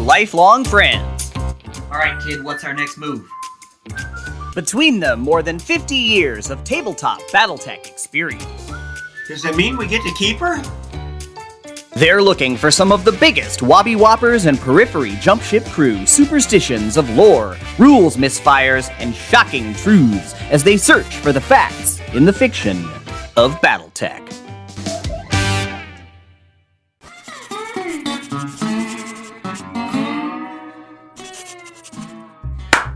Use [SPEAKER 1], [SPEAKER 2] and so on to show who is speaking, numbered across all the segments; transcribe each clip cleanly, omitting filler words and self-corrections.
[SPEAKER 1] lifelong friends.
[SPEAKER 2] Alright, kid, what's our next move?
[SPEAKER 1] Between them, more than 50 years of tabletop Battletech experience.
[SPEAKER 3] Does that mean we get to keep her?
[SPEAKER 1] They're looking for some of the biggest Wobby Whoppers and Periphery Jump Ship Crew superstitions of lore, rules misfires, and shocking truths as they search for the facts in the fiction of Battletech.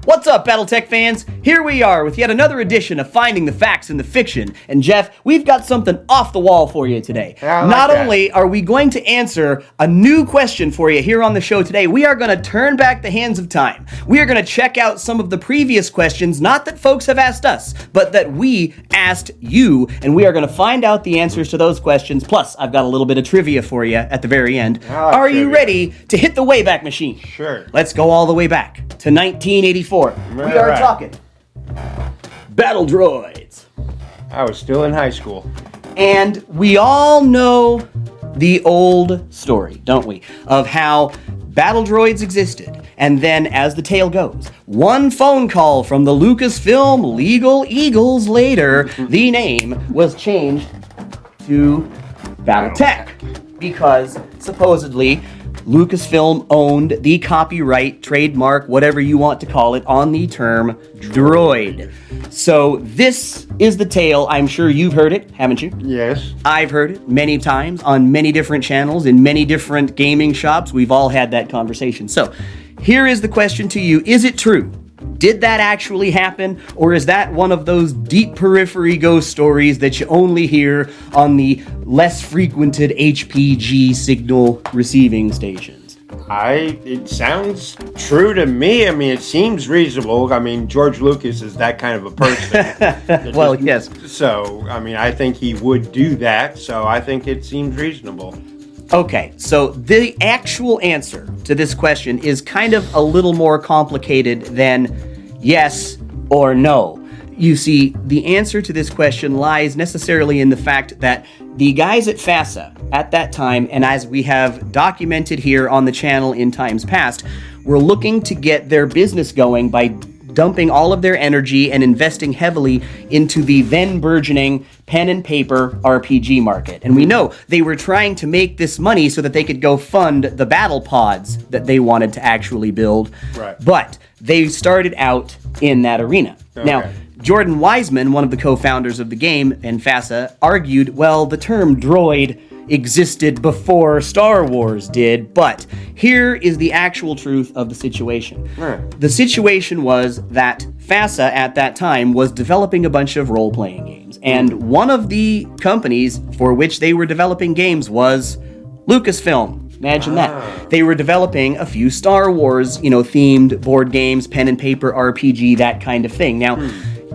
[SPEAKER 1] What's up, Battletech fans? Here we are with yet another edition of Finding the Facts in the Fiction. And Jeff, we've got something off the wall for you today. Not only are we going to answer a new question for you here on the show today, we are going to turn back the hands of time. We are going to check out some of the previous questions, not that folks have asked us, but that we asked you, and we are going to find out the answers to those questions. Plus, I've got a little bit of trivia for you at the very end. Are you ready to hit the Wayback Machine?
[SPEAKER 3] Sure.
[SPEAKER 1] Let's go all the way back to 1984. We are talking Battle Droids.
[SPEAKER 3] I was still in high school.
[SPEAKER 1] And we all know the old story, don't we? Of how Battle Droids existed. And then, as the tale goes, one phone call from the Lucasfilm Legal Eagles later, the name was changed to Battletech. Because, supposedly, Lucasfilm owned the copyright, trademark, whatever you want to call it, on the term droid. So this is the tale. I'm sure you've heard it, haven't you?
[SPEAKER 3] Yes.
[SPEAKER 1] I've heard it many times on many different channels, in many different gaming shops. We've all had that conversation. So here is the question to you. Is it true? Did that actually happen, or is that one of those deep periphery ghost stories that you only hear on the less frequented HPG signal receiving stations?
[SPEAKER 3] It sounds true to me. I mean, it seems reasonable. I mean, George Lucas is that kind of a person.
[SPEAKER 1] Well, yes.
[SPEAKER 3] So, I mean, I think he would do that, so I think it seems reasonable.
[SPEAKER 1] Okay, so the actual answer to this question is kind of a little more complicated than yes or no. You see, the answer to this question lies necessarily in the fact that the guys at FASA at that time, and as we have documented here on the channel in times past, were looking to get their business going by dumping all of their energy and investing heavily into the then burgeoning pen and paper RPG market. And we know they were trying to make this money so that they could go fund the battle pods that they wanted to actually build.
[SPEAKER 3] Right.
[SPEAKER 1] But they started out in that arena.
[SPEAKER 3] Okay.
[SPEAKER 1] Now, Jordan Wiseman, one of the co-founders of the game and FASA, argued, well, the term droid existed before Star Wars did, but here is the actual truth of the situation.
[SPEAKER 3] Right.
[SPEAKER 1] The situation was that FASA at that time was developing a bunch of role-playing games, and one of the companies for which they were developing games was Lucasfilm. Imagine that. They were developing a few Star Wars, themed board games, pen and paper RPG, that kind of thing. Now,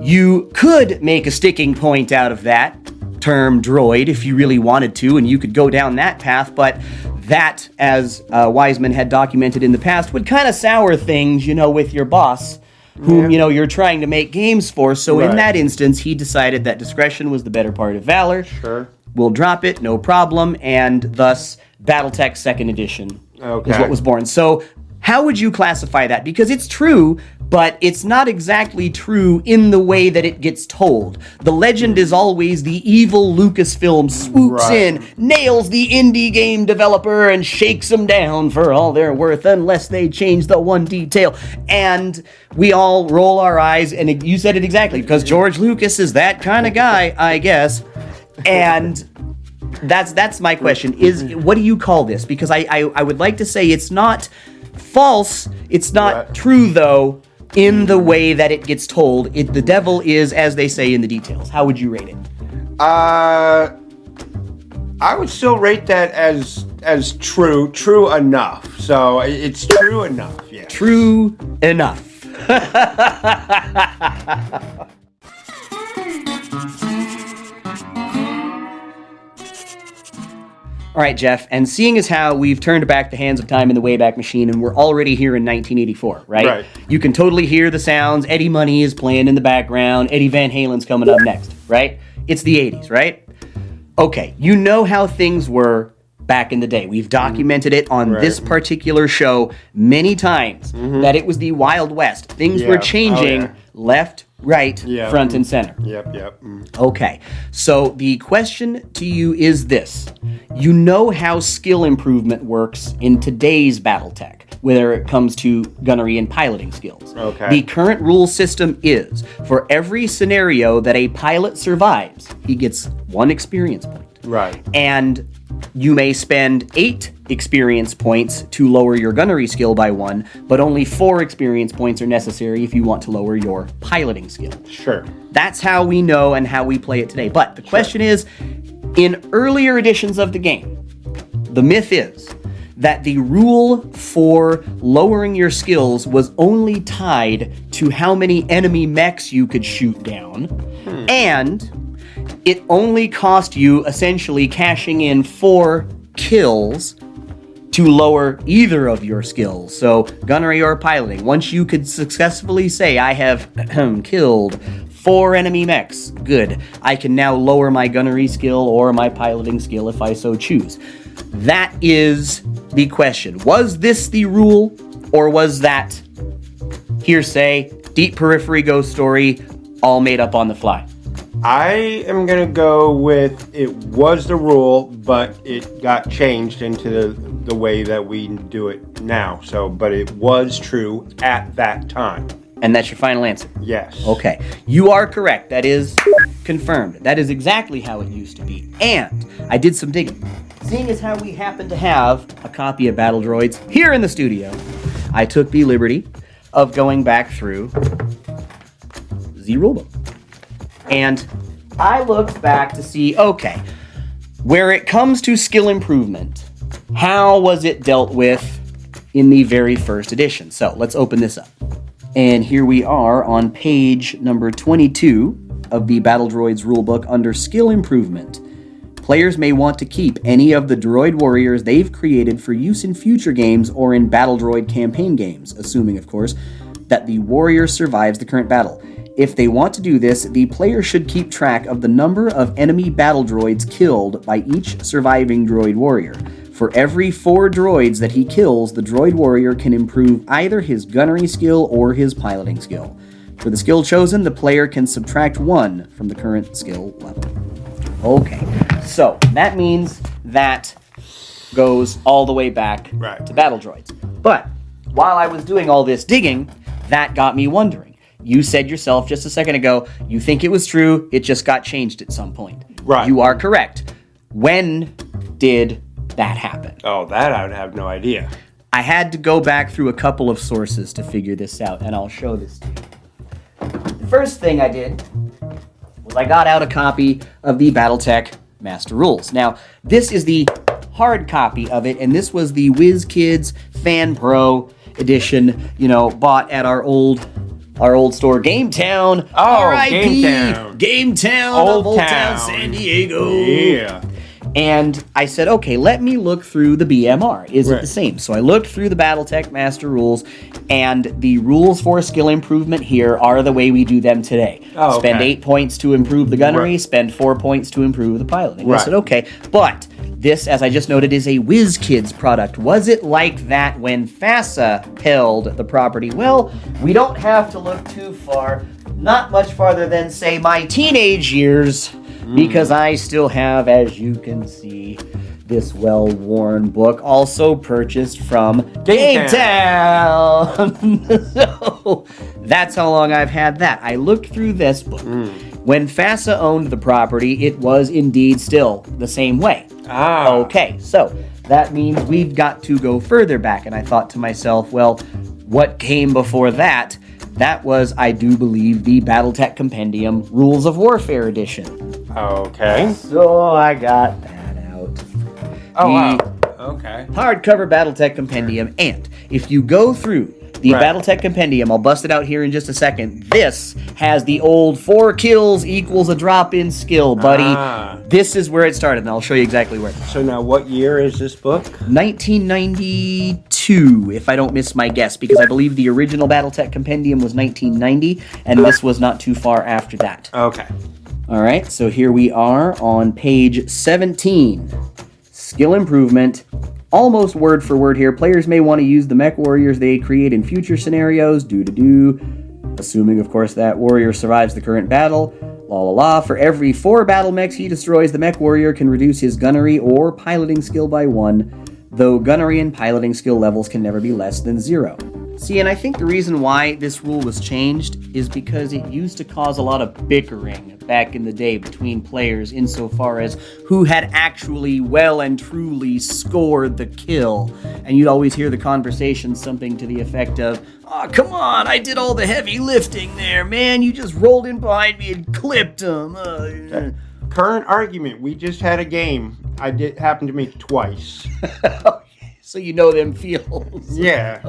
[SPEAKER 1] you could make a sticking point out of that term droid if you really wanted to, and you could go down that path, but that, as Wiseman had documented in the past, would kind of sour things, with your boss, whom, you're trying to make games for. So in that instance, he decided that discretion was the better part of valor.
[SPEAKER 3] Sure.
[SPEAKER 1] We'll drop it, no problem, and thus Battletech 2nd Edition is what was born. So how would you classify that? Because it's true, but it's not exactly true in the way that it gets told. The legend is always the evil Lucasfilm swoops in, nails the indie game developer, and shakes them down for all they're worth unless they change the one detail. And we all roll our eyes, and you said it exactly, because George Lucas is that kind of guy, I guess. And that's my question, is what do you call this? Because I would like to say it's not false, it's not true, though, in the way that it gets told. The devil is, as they say, in the details. How would you rate it?
[SPEAKER 3] I would still rate that as true enough. So it's true enough, yeah.
[SPEAKER 1] True enough. All right, Jeff, and seeing as how we've turned back the hands of time in the Wayback Machine, and we're already here in 1984, right?
[SPEAKER 3] Right.
[SPEAKER 1] You can totally hear the sounds. Eddie Money is playing in the background. Eddie Van Halen's coming up next, right? It's the 80s, right? Okay, you know how things were back in the day. We've documented it on this particular show many times that it was the Wild West. Things were changing left, right, front, and center.
[SPEAKER 3] Yep.
[SPEAKER 1] Okay, so the question to you is this. You know how skill improvement works in today's Battletech, whether it comes to gunnery and piloting skills.
[SPEAKER 3] Okay.
[SPEAKER 1] The current rule system is, for every scenario that a pilot survives, he gets 1 experience point.
[SPEAKER 3] Right.
[SPEAKER 1] And you may spend 8 experience points to lower your gunnery skill by 1, but only 4 experience points are necessary if you want to lower your piloting skill.
[SPEAKER 3] Sure.
[SPEAKER 1] That's how we know and how we play it today. But the question is, in earlier editions of the game, the myth is that the rule for lowering your skills was only tied to how many enemy mechs you could shoot down, and it only cost you essentially cashing in 4 kills to lower either of your skills, so gunnery or piloting. Once you could successfully say, I have killed 4 enemy mechs, good, I can now lower my gunnery skill or my piloting skill if I so choose. That is the question. Was this the rule, or was that hearsay, deep periphery ghost story, all made up on the fly?
[SPEAKER 3] I am going to go with it was the rule, but it got changed into the way that we do it now. So, but it was true at that time.
[SPEAKER 1] And that's your final answer?
[SPEAKER 3] Yes.
[SPEAKER 1] Okay. You are correct. That is confirmed. That is exactly how it used to be. And I did some digging. Seeing as how we happen to have a copy of Battle Droids here in the studio, I took the liberty of going back through the rulebook. And I looked back to see, okay, where it comes to skill improvement, how was it dealt with in the very first edition? So let's open this up. And here we are on page number 22 of the Battle Droids rulebook under skill improvement. Players may want to keep any of the droid warriors they've created for use in future games or in Battle Droid campaign games, assuming, of course, that the warrior survives the current battle. If they want to do this, the player should keep track of the number of enemy battle droids killed by each surviving droid warrior. For every 4 droids that he kills, the droid warrior can improve either his gunnery skill or his piloting skill. For the skill chosen, the player can subtract 1 from the current skill level. Okay, so that means that goes all the way back to battle droids. But while I was doing all this digging, that got me wondering. You said yourself just a second ago, you think it was true, it just got changed at some point.
[SPEAKER 3] Right.
[SPEAKER 1] You are correct. When did that happen?
[SPEAKER 3] Oh, that I would have no idea.
[SPEAKER 1] I had to go back through a couple of sources to figure this out, and I'll show this to you. The first thing I did was I got out a copy of the Battletech Master Rules. Now, this is the hard copy of it, and this was the WizKids Fan Pro edition, bought at our old store, GameTown.
[SPEAKER 3] Oh,
[SPEAKER 1] R.I.P.
[SPEAKER 3] GameTown.
[SPEAKER 1] GameTown of Old Town San Diego.
[SPEAKER 3] Yeah.
[SPEAKER 1] And I said, okay, let me look through the BMR. Is it the same? So I looked through the Battletech Master Rules, and the rules for skill improvement here are the way we do them today.
[SPEAKER 3] Oh, okay.
[SPEAKER 1] Spend 8 points to improve the gunnery, spend 4 points to improve the piloting. I said, okay, but this, as I just noted, is a WizKids product. Was it like that when FASA held the property? Well, we don't have to look too far, not much farther than, say, my teenage years, because I still have, as you can see, this well-worn book, also purchased from GameTown. So that's how long I've had that. I looked through this book. When FASA owned the property, it was indeed still the same way. Okay, so that means we've got to go further back. And I thought to myself, well, what came before that? That was, I do believe, the Battletech Compendium Rules of Warfare Edition.
[SPEAKER 3] Okay.
[SPEAKER 1] So I got that out.
[SPEAKER 3] Oh, wow. Okay.
[SPEAKER 1] Hardcover Battletech Compendium. And if you go through the Battletech Compendium, I'll bust it out here in just a second. This has the old 4 kills equals a drop in skill, buddy. This is where it started, and I'll show you exactly where.
[SPEAKER 3] So now what year is this book?
[SPEAKER 1] 1992, if I don't miss my guess, because I believe the original Battletech Compendium was 1990, and this was not too far after that.
[SPEAKER 3] Okay.
[SPEAKER 1] All right, so here we are on page 17. skill improvement. Almost word for word here. Players may want to use the mech warriors they create in future scenarios. Assuming, of course, that warrior survives the current battle. For every 4 battle mechs he destroys, the mech warrior can reduce his gunnery or piloting skill by 1, though gunnery and piloting skill levels can never be less than 0. See, and I think the reason why this rule was changed is because it used to cause a lot of bickering back in the day between players insofar as who had actually well and truly scored the kill. And you'd always hear the conversation something to the effect of, "Oh, come on, I did all the heavy lifting there, man. You just rolled in behind me and clipped him."
[SPEAKER 3] Current argument, we just had a game. Happened to me twice.
[SPEAKER 1] So you know them feels.
[SPEAKER 3] Yeah.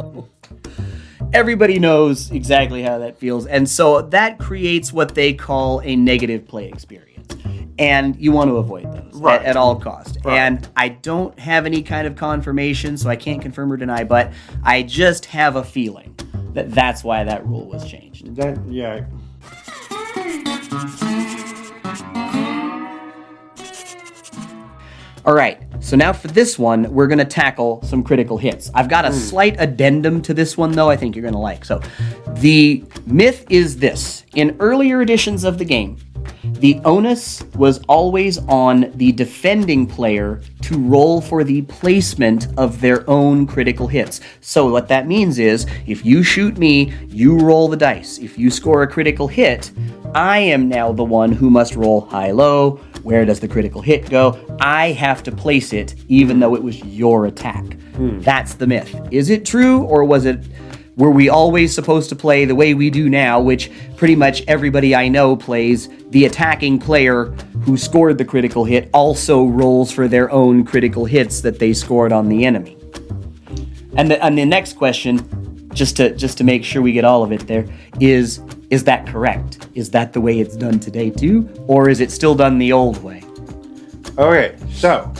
[SPEAKER 1] Everybody knows exactly how that feels. And so that creates what they call a negative play experience. And you want to avoid those at all costs. Right. And I don't have any kind of confirmation, so I can't confirm or deny, but I just have a feeling that that's why that rule was changed.
[SPEAKER 3] Yeah.
[SPEAKER 1] All right, so now for this one, we're going to tackle some critical hits. I've got a slight addendum to this one, though, I think you're going to like. So the myth is this. In earlier editions of the game, the onus was always on the defending player to roll for the placement of their own critical hits. So what that means is, if you shoot me, you roll the dice. If you score a critical hit, I am now the one who must roll high-low. Where does the critical hit go? I have to place it, even though it was your attack. That's the myth. Is it true, or were we always supposed to play the way we do now, which pretty much everybody I know plays the attacking player who scored the critical hit also rolls for their own critical hits that they scored on the enemy? And the next question, just to make sure we get all of it there, is that correct? Is that the way it's done today too? Or is it still done the old way?
[SPEAKER 3] Okay, so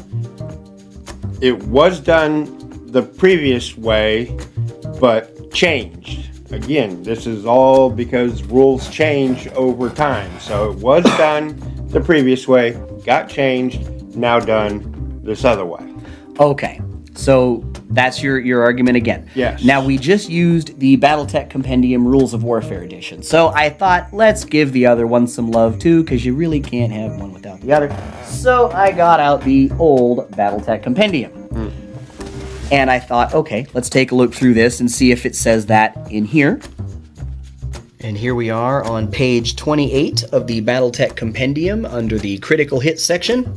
[SPEAKER 3] it was done the previous way, but changed. Again, this is all because rules change over time. So it was done the previous way, got changed, now done this other way.
[SPEAKER 1] Okay, so that's your argument again.
[SPEAKER 3] Yes.
[SPEAKER 1] Now, we just used the BattleTech Compendium Rules of Warfare edition, so I thought, let's give the other one some love too, because you really can't have one without the other. So I got out the old BattleTech Compendium. And I thought, okay, let's take a look through this and see if it says that in here. And here we are on page 28 of the BattleTech Compendium under the critical hit section.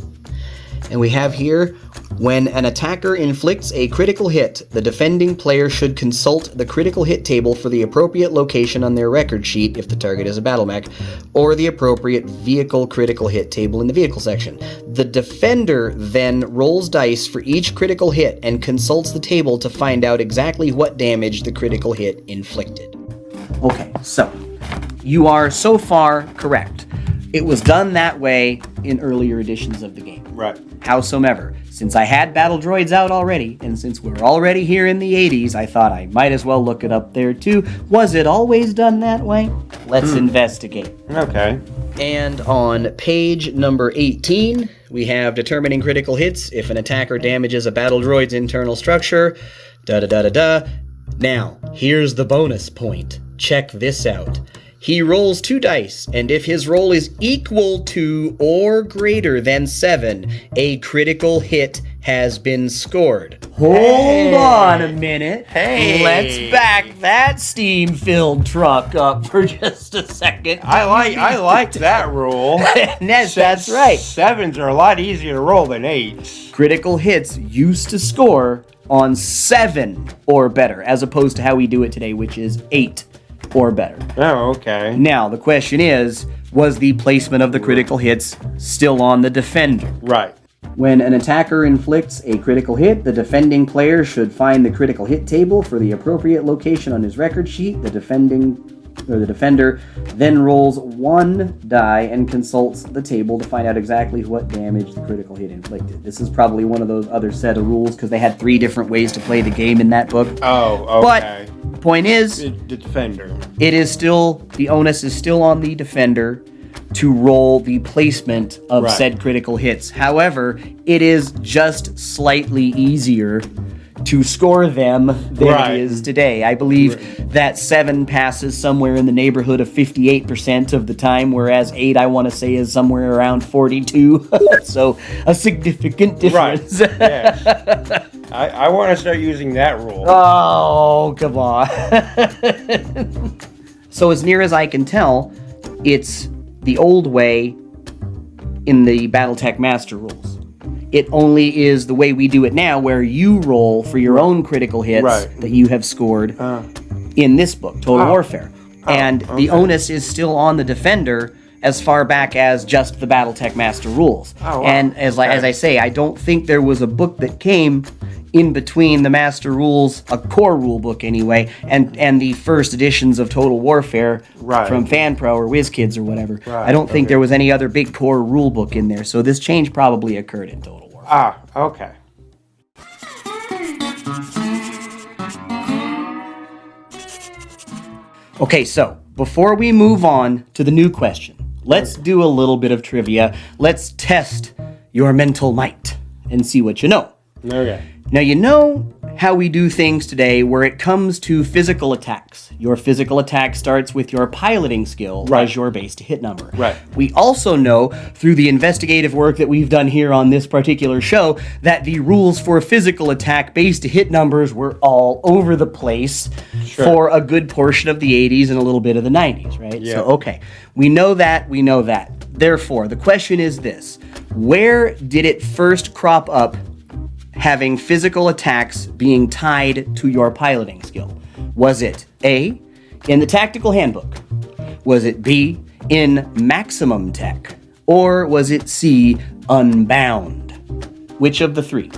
[SPEAKER 1] And we have here, when an attacker inflicts a critical hit, the defending player should consult the critical hit table for the appropriate location on their record sheet if the target is a battle mech, or the appropriate vehicle critical hit table in the vehicle section. The defender then rolls dice for each critical hit and consults the table to find out exactly what damage the critical hit inflicted. Okay, so you are so far correct. It was done that way in earlier editions of the game.
[SPEAKER 3] Right.
[SPEAKER 1] Howsoever, since I had Battle Droids out already, and since we're already here in the 80s, I thought I might as well look it up there too. Was it always done that way? Let's investigate.
[SPEAKER 3] Okay.
[SPEAKER 1] And on page number 18, we have determining critical hits if an attacker damages a battle droid's internal structure. Da-da-da-da-da. Now, here's the bonus point. Check this out. He rolls 2 dice, and if his roll is equal to or greater than 7, a critical hit has been scored. Hold on a minute.
[SPEAKER 3] Hey.
[SPEAKER 1] Let's back that steam-filled truck up for just a second.
[SPEAKER 3] I like that rule.
[SPEAKER 1] Yes, that's right.
[SPEAKER 3] 7s are a lot easier to roll than 8s.
[SPEAKER 1] Critical hits used to score on 7 or better, as opposed to how we do it today, which is 8 or better.
[SPEAKER 3] Oh, okay.
[SPEAKER 1] Now, the question is, was the placement of the critical hits still on the defender?
[SPEAKER 3] Right.
[SPEAKER 1] When an attacker inflicts a critical hit, the defending player should find the critical hit table for the appropriate location on his record sheet. The defender then rolls 1 die and consults the table to find out exactly what damage the critical hit inflicted. This is probably one of those other set of rules because they had 3 different ways to play the game in that book.
[SPEAKER 3] Oh, okay.
[SPEAKER 1] But the point is,
[SPEAKER 3] The defender.
[SPEAKER 1] it is still, the onus is still on the defender to roll the placement of
[SPEAKER 3] Right.
[SPEAKER 1] said critical hits. However, it is just slightly easier to score them than
[SPEAKER 3] Right.
[SPEAKER 1] it is today. I believe that 7 passes somewhere in the neighborhood of 58% of the time, whereas 8, I want to say, is somewhere around 42. So a significant difference.
[SPEAKER 3] Right. Yes. I want to start using that rule.
[SPEAKER 1] Oh, come on. So as near as I can tell, it's the old way in the BattleTech Master Rules. It only is the way we do it now, where you roll for your own critical hits
[SPEAKER 3] Right.
[SPEAKER 1] that you have scored in this book, Total Warfare. And the onus is still on the defender as far back as just the BattleTech Master Rules.
[SPEAKER 3] Oh, wow.
[SPEAKER 1] And as I say, I don't think there was a book that came in between the Master Rules, a core rule book anyway, and the first editions of Total Warfare
[SPEAKER 3] Right.
[SPEAKER 1] from FanPro or WizKids or whatever.
[SPEAKER 3] Right,
[SPEAKER 1] I don't think
[SPEAKER 3] okay.
[SPEAKER 1] there was any other big core rule book in there, so this change probably occurred in Total Warfare.
[SPEAKER 3] Okay.
[SPEAKER 1] Okay, so before we move on to the new question, let's do a little bit of trivia. Let's test your mental might and see what you know.
[SPEAKER 3] Okay.
[SPEAKER 1] Now, you know how we do things today where it comes to physical attacks. Your physical attack starts with your piloting skill as your base to hit number.
[SPEAKER 3] Right.
[SPEAKER 1] We also know through the investigative work that we've done here on this particular show that the rules for physical attack base to hit numbers were all over the place for a good portion of the 80s and a little bit of the 90s, right?
[SPEAKER 3] Yeah.
[SPEAKER 1] So, okay, we know that. Therefore, the question is this. Where did it first crop up having physical attacks being tied to your piloting skill? Was it A, in the tactical handbook? Was it B, in Maximum Tech? Or was it C, Unbound? Which of the three?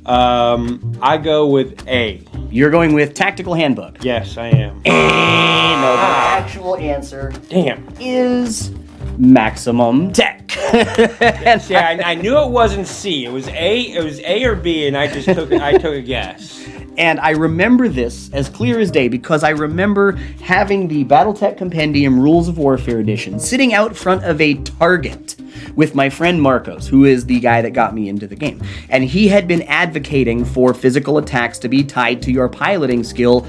[SPEAKER 3] I go with A.
[SPEAKER 1] You're going with tactical handbook.
[SPEAKER 3] Yes, I am.
[SPEAKER 1] No, the actual answer
[SPEAKER 3] Damn.
[SPEAKER 1] is Maximum Tech.
[SPEAKER 3] Yeah, I knew it wasn't C. It was A. It was A or B, and I took a guess.
[SPEAKER 1] And I remember this as clear as day because I remember having the BattleTech Compendium Rules of Warfare edition sitting out front of a Target with my friend Marcos, who is the guy that got me into the game. And he had been advocating for physical attacks to be tied to your piloting skill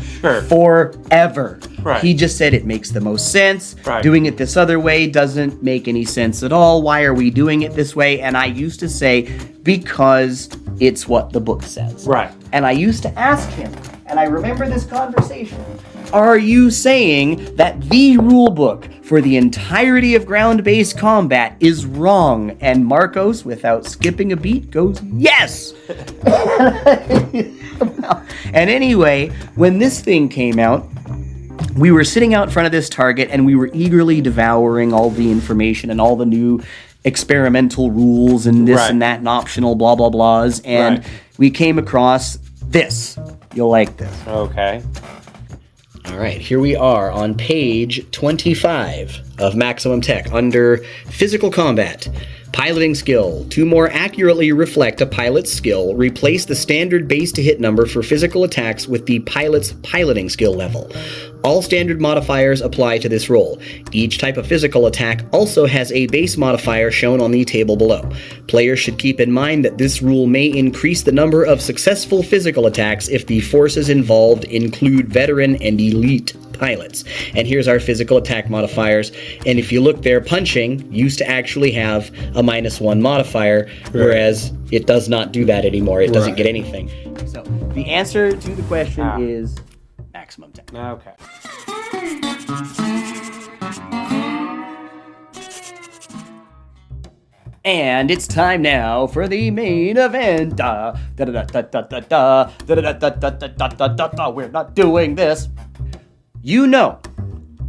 [SPEAKER 1] forever.
[SPEAKER 3] Right.
[SPEAKER 1] He just said it makes the most sense.
[SPEAKER 3] Right.
[SPEAKER 1] Doing it this other way doesn't make any sense at all. Why are we doing it this way? And I used to say, because it's what the book says.
[SPEAKER 3] Right.
[SPEAKER 1] And I used to ask him, and I remember this conversation, are you saying that the rule book for the entirety of ground-based combat is wrong? And Marcos, without skipping a beat, goes, yes! And anyway, when this thing came out, we were sitting out front of this Target and we were eagerly devouring all the information and all the new experimental rules and this and that and optional blah blah blahs, and we came across this. You'll like this.
[SPEAKER 3] Okay.
[SPEAKER 1] All right, here we are on page 25 of Maximum Tech under Physical Combat. Piloting skill. To more accurately reflect a pilot's skill, replace the standard base to hit number for physical attacks with the pilot's piloting skill level. All standard modifiers apply to this role. Each type of physical attack also has a base modifier shown on the table below. Players should keep in mind that this rule may increase the number of successful physical attacks if the forces involved include veteran and elite pilots. And here's our physical attack modifiers. And if you look there, punching used to actually have a -1 modifier, whereas it does not do that anymore. It doesn't get anything. So the answer to the question is Maximum Tech.
[SPEAKER 3] Okay.
[SPEAKER 1] And it's time now for the main event. We're not doing this. You know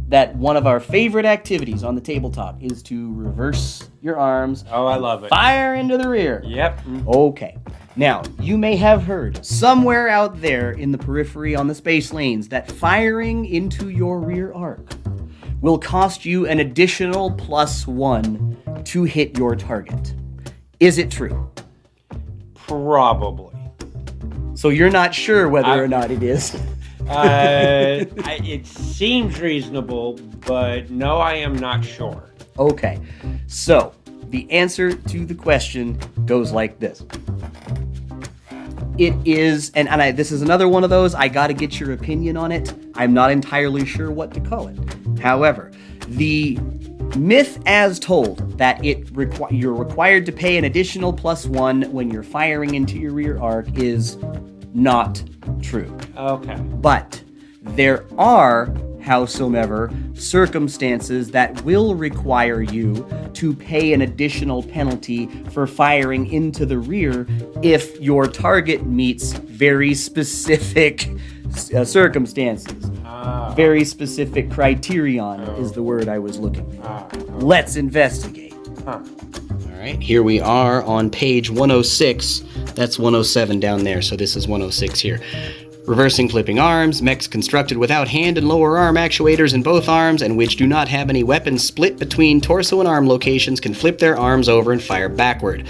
[SPEAKER 1] that one of our favorite activities on the tabletop is to reverse your arms.
[SPEAKER 3] Oh, I love it.
[SPEAKER 1] Fire into the rear.
[SPEAKER 3] Yep.
[SPEAKER 1] Okay. Now, you may have heard somewhere out there in the periphery on the space lanes that firing into your rear arc will cost you an additional +1 to hit your target. Is it true?
[SPEAKER 3] Probably.
[SPEAKER 1] So you're not sure whether or not it is?
[SPEAKER 3] It seems reasonable, but no, I am not sure.
[SPEAKER 1] Okay, so the answer to the question goes like this. It is, this is another one of those, I gotta get your opinion on it. I'm not entirely sure what to call it. However, the myth as told that you're required to pay an additional +1 when you're firing into your rear arc is not true.
[SPEAKER 3] Okay.
[SPEAKER 1] But there are, howsoever, circumstances that will require you to pay an additional penalty for firing into the rear if your target meets very specific circumstances. Very specific criterion is the word I was looking for. Let's investigate. All right, here we are on page 106. That's 107 down there, so this is 106 here. Reversing flipping arms, mechs constructed without hand and lower arm actuators in both arms and which do not have any weapons split between torso and arm locations can flip their arms over and fire backward.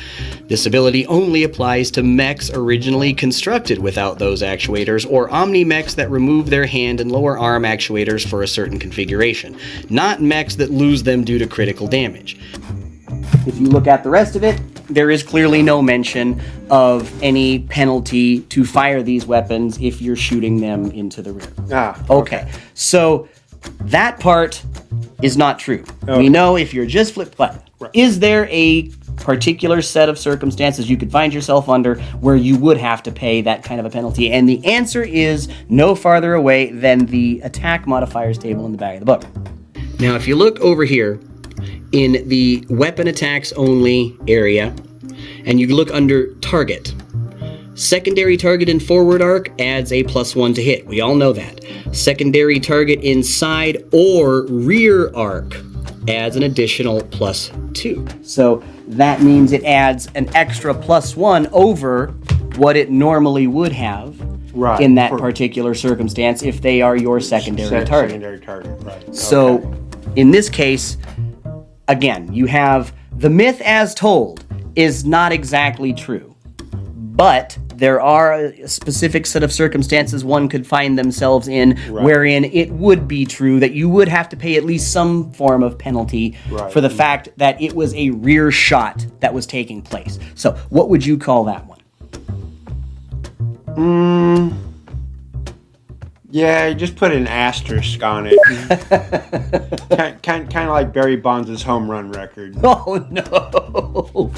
[SPEAKER 1] This ability only applies to mechs originally constructed without those actuators or omni-mechs that remove their hand and lower arm actuators for a certain configuration, not mechs that lose them due to critical damage. If you look at the rest of it, there is clearly no mention of any penalty to fire these weapons if you're shooting them into the rear. Okay. So that part is not true. Okay. We know if you're just right. Is there a particular set of circumstances you could find yourself under where you would have to pay that kind of a penalty? And the answer is no farther away than the attack modifiers table in the back of the book. Now, if you look over here, in the weapon attacks only area, and you look under target. Secondary target in forward arc adds a +1 to hit. We all know that. Secondary target in side or rear arc adds an additional +2. So that means it adds an extra +1 over what it normally would have in that particular circumstance if they are your secondary target.
[SPEAKER 3] Secondary target, right.
[SPEAKER 1] So in this case, again, you have the myth as told is not exactly true, but there are a specific set of circumstances one could find themselves in wherein it would be true that you would have to pay at least some form of penalty for the fact that it was a rear shot that was taking place. So what would you call that one?
[SPEAKER 3] Yeah, just put an asterisk on it. kind of like Barry Bonds' home run record.
[SPEAKER 1] Oh no,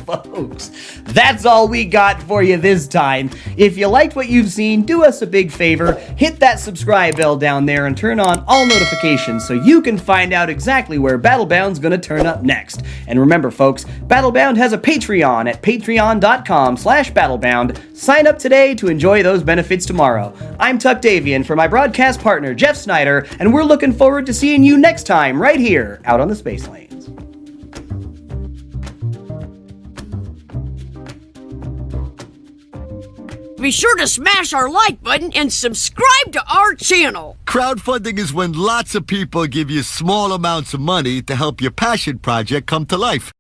[SPEAKER 1] folks. That's all we got for you this time. If you liked what you've seen, do us a big favor. Hit that subscribe bell down there and turn on all notifications so you can find out exactly where Battlebound's gonna turn up next. And remember, folks, Battlebound has a Patreon at patreon.com/battlebound. Sign up today to enjoy those benefits tomorrow. I'm Tuck Davian for my broadcast partner, Jeff Snyder, and we're looking forward to seeing you next time right here out on the Space Lanes.
[SPEAKER 4] Be sure to smash our like button and subscribe to our channel.
[SPEAKER 5] Crowdfunding is when lots of people give you small amounts of money to help your passion project come to life.